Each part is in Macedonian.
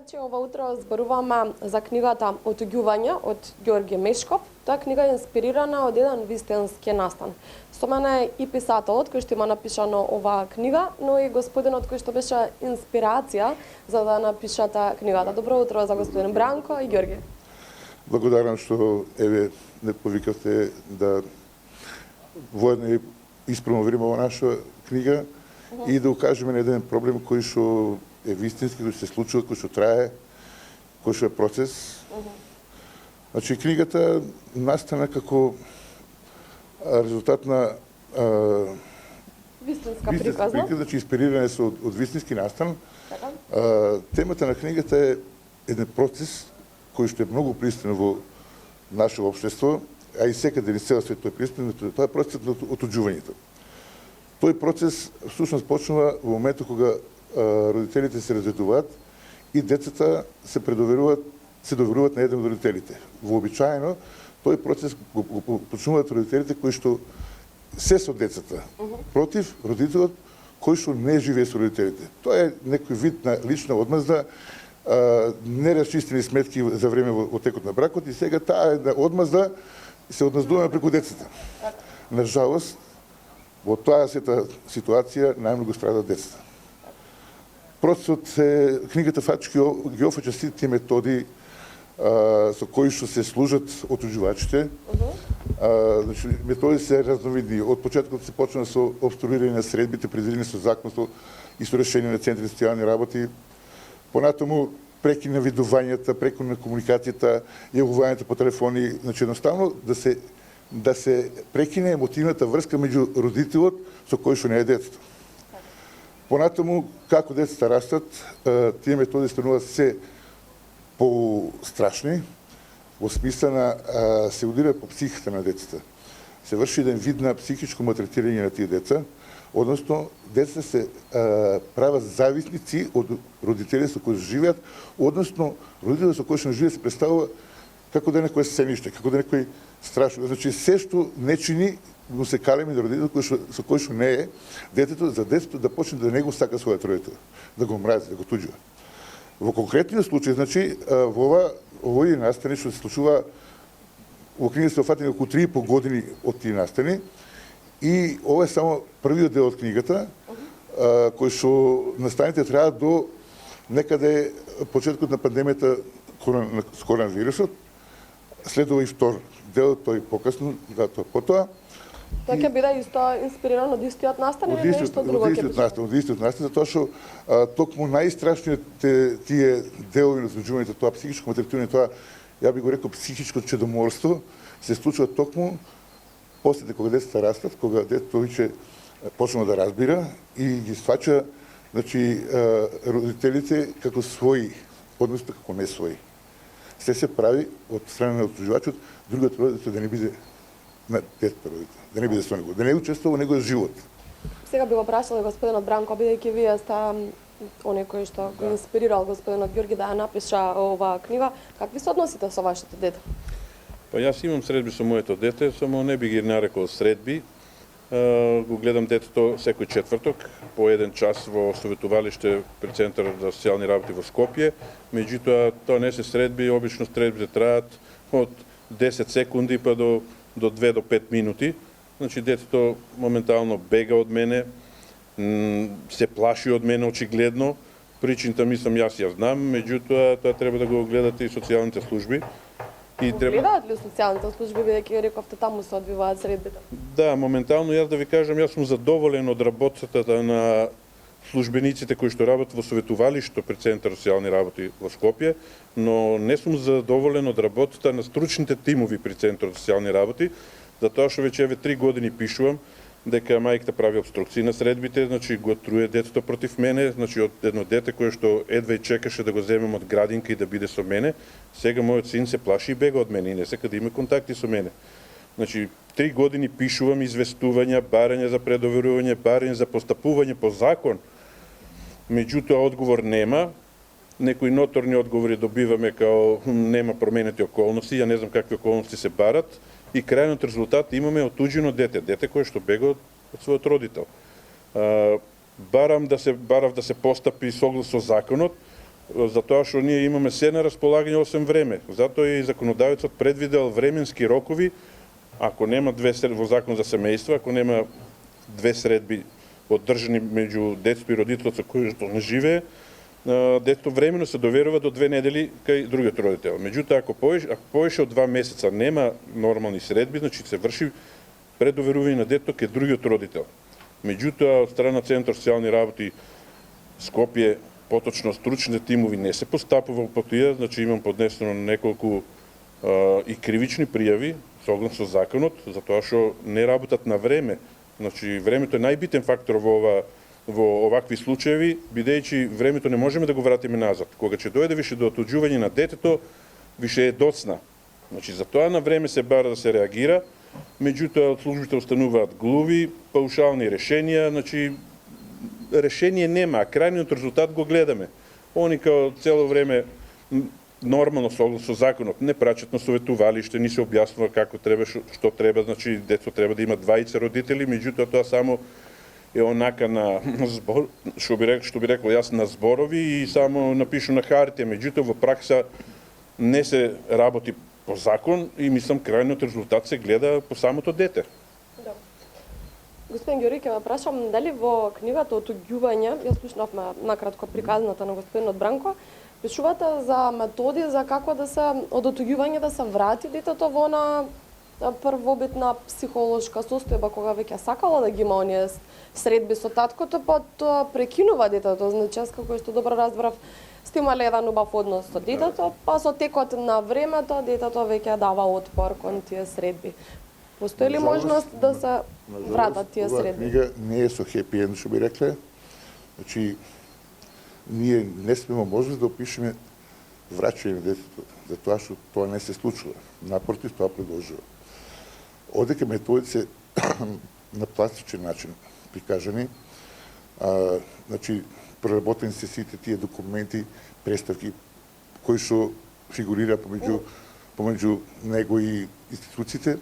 Значи, ова утро зборуваме за книгата Отуѓување од Ѓорѓе Мешков. Таа книга е инспирирана од еден вистински настан. Со мене е и писателот кој што има напишано оваа книга, но и господинот кој што беше инспирација за да напишата книгата. Добро утро за господин Бранко и Ѓорѓе. Благодарам што не повикавте да воедно испромовириме ова наша книга и да укажеме на еден проблем кој што е вистински, кој се случува, кој што трае, кој што е процес. Значи, книгата настана како резултат на вистинска приказна, значи инспириране со од вистински настан. Темата на книгата е еден процес кој што е многу присутен во наше општество, а и секаде низ цел свет тој присутен, тоа е процесот на отуѓувањето. Тој процес всушност почнува во моментот кога родителите се разведуваат и децата се доверуваат на еден од родителите. Вообичаено, тој процес го почнуваат родителите кои што се со децата, против родителот кој што не живее со родителите. Тоа е некој вид на лична одмазда, нерасчистени сметки за време во текот на бракот и сега таа една одмазда се одмаздуваме преку децата. На жалост, во таа ситуација најмногу страдат децата. Процесот книгата фактички ги офаќа сите тие методи со кои што се служат отуѓувачите. Значи, методи се разновидни. Од почетокот се почна со обструирање на средбите, предвидени со законство и со решение на центри за социјални работи. Понатаму преки на видувањата, преку на комуникацијата, јавувањето по телефони, значи едноставно да се прекине емотивната врска меѓу родителот со кој што не е детето. Понатаму, како децата растат, тие методи стануваат се по-страшни, во смисла на се удира по психиката на децата. Се врши еден вид на психичко малтретирање на тие деца, односно децата се прават зависници од родители со кои живеат, односно родители со кои што живеат се представува како да е некој сцениште, како да е некој страшно. Значи, се што не чини, му се калеми на родител со кој што не е детето, за детето да почне да не го сака својот родител, да го мрази, да го туѓува. Во конкретниот случај, значи, во овој настани што се случува, во книгата се офатени околу 3,5 години од тие настани, и ова е само првиот дел од книгата, кој што настаните траат до некаде почеткот на пандемијата с коронавирусот, следува и втор дел, тој покасно, тоа потоа. Тоа ќе биде исто инспирирано од истиот настан или нешто друго ќе биде? Од истиот настан, затоа што токму најстрашниот тие делови на отуѓувањето, тоа психичко малтретирање, тоа, ја би го рекол, психичко чедоморство, се случува токму после кога децата растат, кога детето веќе почнува да разбира и ги сваќа, значи, родителите како своји, односно како не своји. Се прави од страна на отуѓувачот, другиот родител да не биде на детето родител, да не биде со него, да не учествува во неговиот живот. Сега би го прашала господинот Бранко, бидејќи вие сте оној кој што го инспирирал господинот Ѓорѓе да ја напиша оваа книга, какви се односите со вашето дете? Па јас имам средби со моето дете, само не би ги нарекол средби. Го гледам детето секој четврток по еден час во советувалиште при Центар за социјални работи во Скопје. Меѓутоа, тоа не се средби, обично средбите траат од 10 секунди па до 2 до 5 минути. Значи, детето моментално бега од мене, се плаши од мене очигледно. Причината мислам јас ја знам, меѓутоа тоа треба да го гледате и социјалните служби. Гледаат ли социјалните служби, бидејќи рековте таму се одвиваат средбите? Да, моментално јас да ви кажам, јас сум задоволен од работата на службениците кои што работат во советувалишто при Центар за социјални работи во Скопје, но не сум задоволен од работата на стручните тимови при Центар за социјални работи, затоа што веќе 3 години пишувам дека мајката прави обструкции на средбите, значи го труе детето против мене, значи од едно дете кое што едва и чекаше да го земем од градинка и да биде со мене, сега мојот син се плаши и бега од мене и не сака да има контакти со мене. Значи 3 години пишувам известувања, барање за предоверување, барање за постапување по закон. Меѓутоа одговор нема. Некои ноторни одговори добиваме као нема променети околности, ја не знам какви околности се барат. И крајниот резултат имаме отуѓено дете кое што бега од својот родител. Барав да се постапи согласно законот, затоа што ние имаме се на располагање освен време. Затоа и законодавецот предвидел временски рокови, ако нема во закон за семејство, ако нема две средби одржани меѓу детето и родителот со кој што не живее, детето времено се доверува до 2 недели кај другиот родител. Меѓутоа, ако повеќе од 2 месеца нема нормални средби, значи се врши предоверување на детето кај другиот родител. Меѓутоа, од страна на Центар социјални работи Скопје, поточно стручните тимови не се постапува по тие, значи имам поднесено неколку и кривични пријави согласно законот, затоа што не работат на време. Значи, времето е најбитен фактор во овакви случаеви, бидејќи времето не можеме да го вратиме назад. Кога ќе дојде више до отуѓување на детето, више е доцна. Значи, затоа на време се бара да се реагира, меѓутоа од службите установуваат глуви, паушални решенија, значи решение нема, а крајниот резултат го гледаме. Они као цело време нормално со законот не праќат на советувалиште, ни се објаснува како треба, што треба, значи детето треба да има двајца родители, меѓутоа тоа само е онака на збор, што би рекол јас, на зборови и само напишу на хартија, меѓутоа во пракса не се работи по закон и мислам крајниот резултат се гледа по самото дете. Да. Господин Ѓори, ќе ве прашам дали во книгата Отуѓување, јас слушнавме накратко приказната на господинот Бранко, пишувате за методи за како да се од отуѓување да се врати детето во на првобитна психолошка состојба кога веќе сакало да ги има оние средби со таткото, па тоа прекинува детето. Значи, јас како што добро разбрав, сте имале еден убав однос со детето, па со текот на времето детето веќе дава отпор кон тие средби. Постои ли можност да се вратат тие средби? Книга не е со хепи енд, што би рекле. Значи, ние не сме можност да опишеме враќање на детето, затоа што тоа не се случува. Напротив, тоа продолжува. Одека методите на пластичен начин прикажани, значи, проработени се сите тие документи, представки, кои што фигурира помеѓу него и институциите,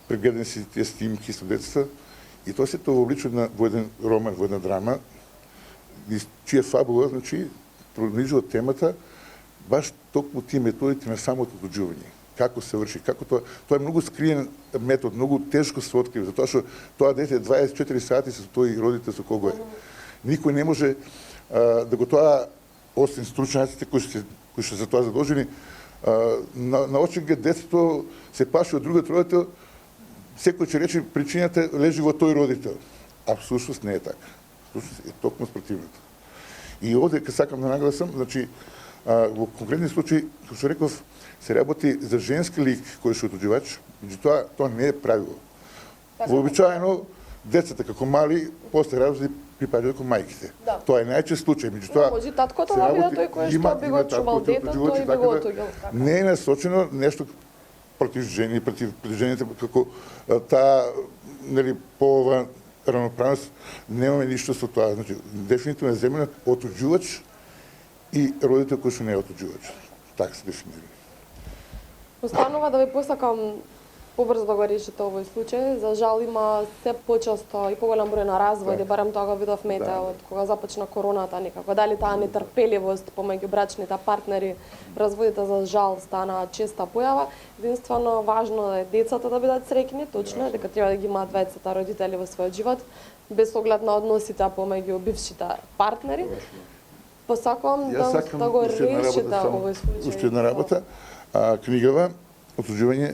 прегледани се тие снимки со децата, и тоа се тоа обличува во еден роман, во една драма, чија фабула, значи, пронижува темата баш токму тие методите на самото отуѓување. Како се врши, како тоа е многу скриен метод, многу тешко се открива, затоа што тоа дете 24 сати со тој родител со кого е. Никој не може да го тоа, освен стручњаците кои што за тоа задолжени, на очен глед детето се паши од другиот родител, секој ќе рече причината лежи во тој родител. А всушност не е така. Всушност е токму спротивното. И овде ке сакам да нагласам, значи во конкретни случаи, како што реков, се работи за женски лик кој што отуѓувач, меѓутоа тоа не е правило. Вообичаено децата како мали после разлози припаѓаат кон мајките. Да. Тоа е најчест случај, меѓутоа може таткото да биде тој кој што би го чувал детето и би го отуѓал. Не е насочено нешто против жени, против жените, како таа, нели, полова равноправност, немаме ништо со тоа. Значи, дефинитивно е земено отуѓувач и родител кој што не е отуѓувач. Така се дефинира. Останува да ви посакам побрзо да го решите овој случај. За жал има се почесто и поголем број на разводи, барем тоа го видовме од кога започна короната некако. Дали таа нетрпеливост помеѓу брачните партнери, разводите за жал стана честа појава. Единствено важно е децата да бидат среќни, точно е дека треба да ги имаат двајцата родители во својот живот, без оглед на односите помеѓу бившите партнери. Посакувам да го решите овој случај. Уште една работа. Книгава Отуѓување,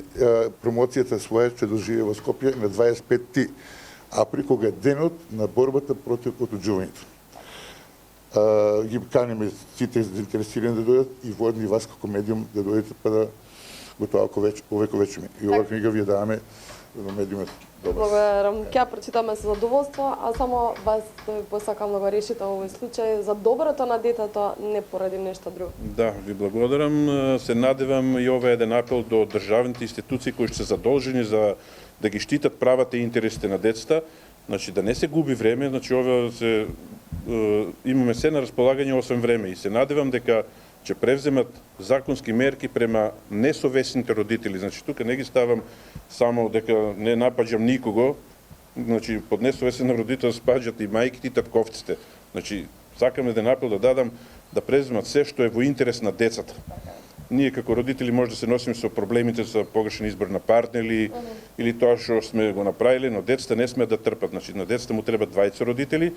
промоцијата своја ќе доживее во Скопје на 25 април, кога е денот на борбата против отуѓувањето. Ги каниме сите заинтересирани да дојдат и воедно и вас како медиум да дојдете па да го тоа овековечиме. И ова книга ви ја даваме на медиумот. Благодарам. Ќе ја прочитаме со задоволство, а само вас да ви посакам да го решите овој случај за доброто на детето, не поради нешто друго. Да, ви благодарам. Се надевам и ова е еден апел до државните институции кои што се задолжени за да ги штитат правата и интересите на децата. Значи да не се губи време, значи ова се имаме се на располагање освен време и се надевам дека ќе превземат законски мерки према несовесните родители. Значи тука не ги ставам само дека не напаѓам никого, значи под несовесен родител спаѓат и мајките и татковците. Значи сакам еден апел да дадам да преземат се што е во интерес на децата. Ние како родители може да се носиме со проблемите за погрешен избор на партнери или тоа што сме го направиле, но децата не сме да трпат. Значи, на децата му треба двајца родители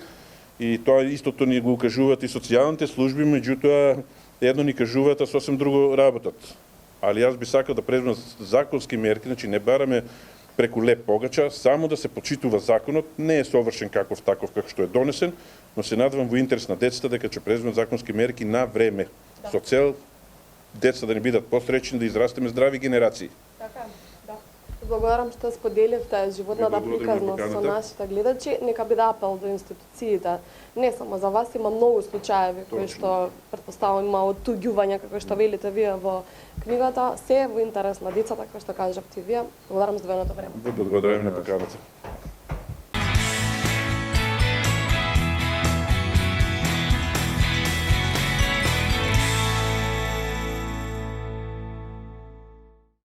и тоа истото ни го укажуваат и социјалните служби, меѓутоа едно ни кажуваат, а сосем друго работат. Али јас би сакал да преземат законски мерки, значи не бараме преку леп погача, само да се почитува законот, не е совршен таков како што е донесен, но се надевам во интерес на децата дека ќе преземат законски мерки на време, со цел децата да не бидат посреќни, да израстеме здрави генерации. Така, да. Благодарам што споделивте животната приказност со нашите гледачи. Нека биде апел до институциите. Не само за вас, има многу случаеви кои што претпоставувам има оттуѓување, како што велите вие во книгата, се во интерес на децата, како што кажавте вие. Благодарам за двојното време. Благодарам на поканата.